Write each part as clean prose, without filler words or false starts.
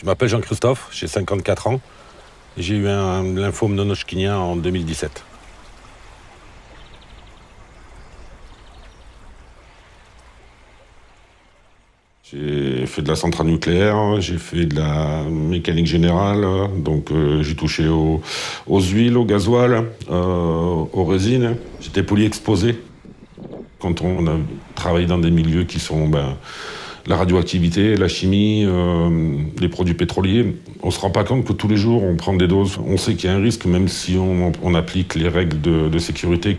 Je m'appelle Jean-Christophe, j'ai 54 ans et j'ai eu un lymphome non-Hodgkinien en 2017. J'ai fait de la centrale nucléaire, j'ai fait de la mécanique générale, donc j'ai touché aux huiles, au gasoil, aux résines. J'étais polyexposé. Quand on a travaillé dans des milieux qui sont la radioactivité, la chimie, les produits pétroliers, on ne se rend pas compte que tous les jours on prend des doses. On sait qu'il y a un risque même si on applique les règles de sécurité.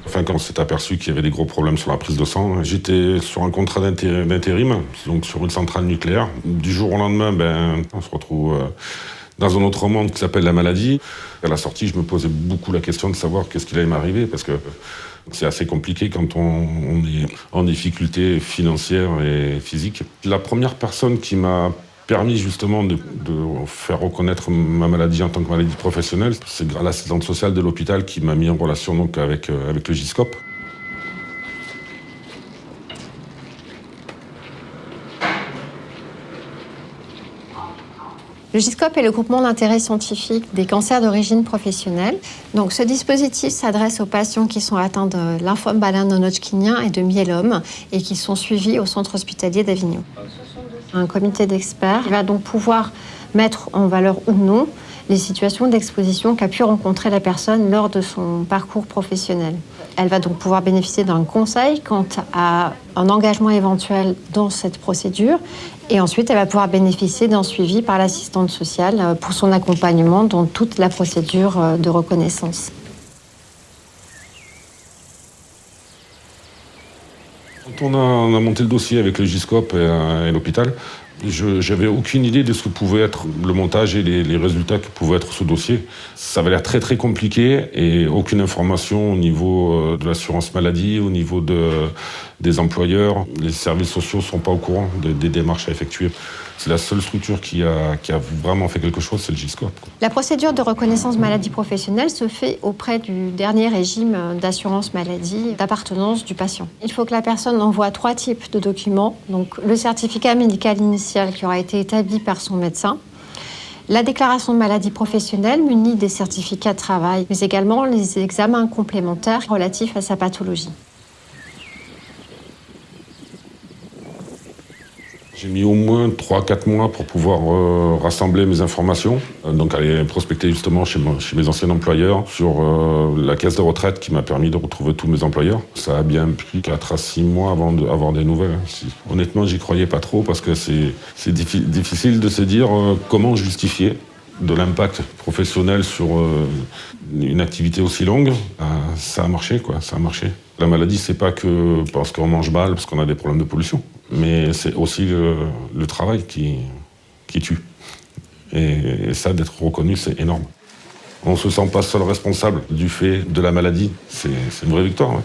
Enfin, quand on s'est aperçu qu'il y avait des gros problèmes sur la prise de sang, j'étais sur un contrat d'intérim, donc sur une centrale nucléaire. Du jour au lendemain, on se retrouve dans un autre monde qui s'appelle la maladie. À la sortie, je me posais beaucoup la question de savoir qu'est-ce qui allait m'arriver, parce que c'est assez compliqué quand on est en difficulté financière et physique. La première personne qui m'a permis justement de faire reconnaître ma maladie en tant que maladie professionnelle, c'est l'assistante sociale de l'hôpital qui m'a mis en relation donc avec le GISCOP. Le GISCOP est le groupement d'intérêt scientifique des cancers d'origine professionnelle. Donc, ce dispositif s'adresse aux patients qui sont atteints de lymphome malin non-Hodgkinien et de myélome et qui sont suivis au centre hospitalier d'Avignon. Un comité d'experts va donc pouvoir mettre en valeur ou non les situations d'exposition qu'a pu rencontrer la personne lors de son parcours professionnel. Elle va donc pouvoir bénéficier d'un conseil quant à un engagement éventuel dans cette procédure et ensuite elle va pouvoir bénéficier d'un suivi par l'assistante sociale pour son accompagnement dans toute la procédure de reconnaissance. Quand on a monté le dossier avec le GISCOP et l'hôpital, je n'avais aucune idée de ce que pouvait être le montage et les résultats que pouvait être ce dossier. Ça avait l'air très très compliqué et aucune information au niveau de l'assurance maladie, au niveau des employeurs. Les services sociaux ne sont pas au courant des démarches à effectuer. C'est la seule structure qui a vraiment fait quelque chose, c'est le GISCOP. La procédure de reconnaissance maladie professionnelle se fait auprès du dernier régime d'assurance maladie d'appartenance du patient. Il faut que la personne envoie 3 types de documents. Donc, le certificat médical initial qui aura été établi par son médecin, la déclaration de maladie professionnelle munie des certificats de travail, mais également les examens complémentaires relatifs à sa pathologie. J'ai mis au moins 3-4 mois pour pouvoir rassembler mes informations. Donc aller prospecter justement chez mes anciens employeurs sur la caisse de retraite qui m'a permis de retrouver tous mes employeurs. Ça a bien pris 4 à 6 mois avant d'avoir des nouvelles. Honnêtement, j'y croyais pas trop parce que c'est difficile de se dire comment justifier de l'impact professionnel sur une activité aussi longue. Ça a marché, quoi, ça a marché. La maladie, c'est pas que parce qu'on mange mal, parce qu'on a des problèmes de pollution, mais c'est aussi le travail qui tue. Et ça, d'être reconnu, c'est énorme. On ne se sent pas seul responsable du fait de la maladie. C'est une vraie victoire. Ouais.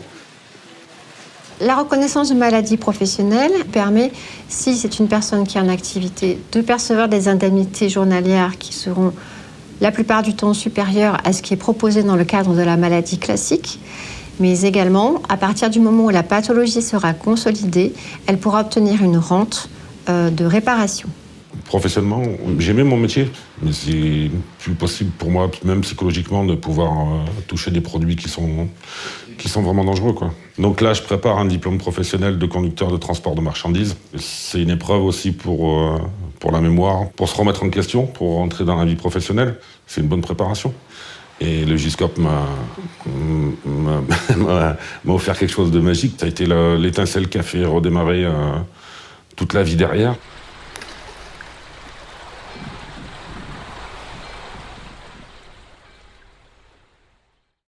La reconnaissance de maladie professionnelle permet, si c'est une personne qui est en activité, de percevoir des indemnités journalières qui seront la plupart du temps supérieures à ce qui est proposé dans le cadre de la maladie classique. Mais également, à partir du moment où la pathologie sera consolidée, elle pourra obtenir une rente de réparation. Professionnellement, j'aimais mon métier, mais c'est plus possible pour moi, même psychologiquement, de pouvoir toucher des produits qui sont vraiment dangereux, quoi. Donc là, je prépare un diplôme professionnel de conducteur de transport de marchandises. C'est une épreuve aussi pour la mémoire, pour se remettre en question, pour rentrer dans la vie professionnelle. C'est une bonne préparation. Et le GISCOP m'a offert quelque chose de magique. Ça a été l'étincelle qui a fait redémarrer toute la vie derrière.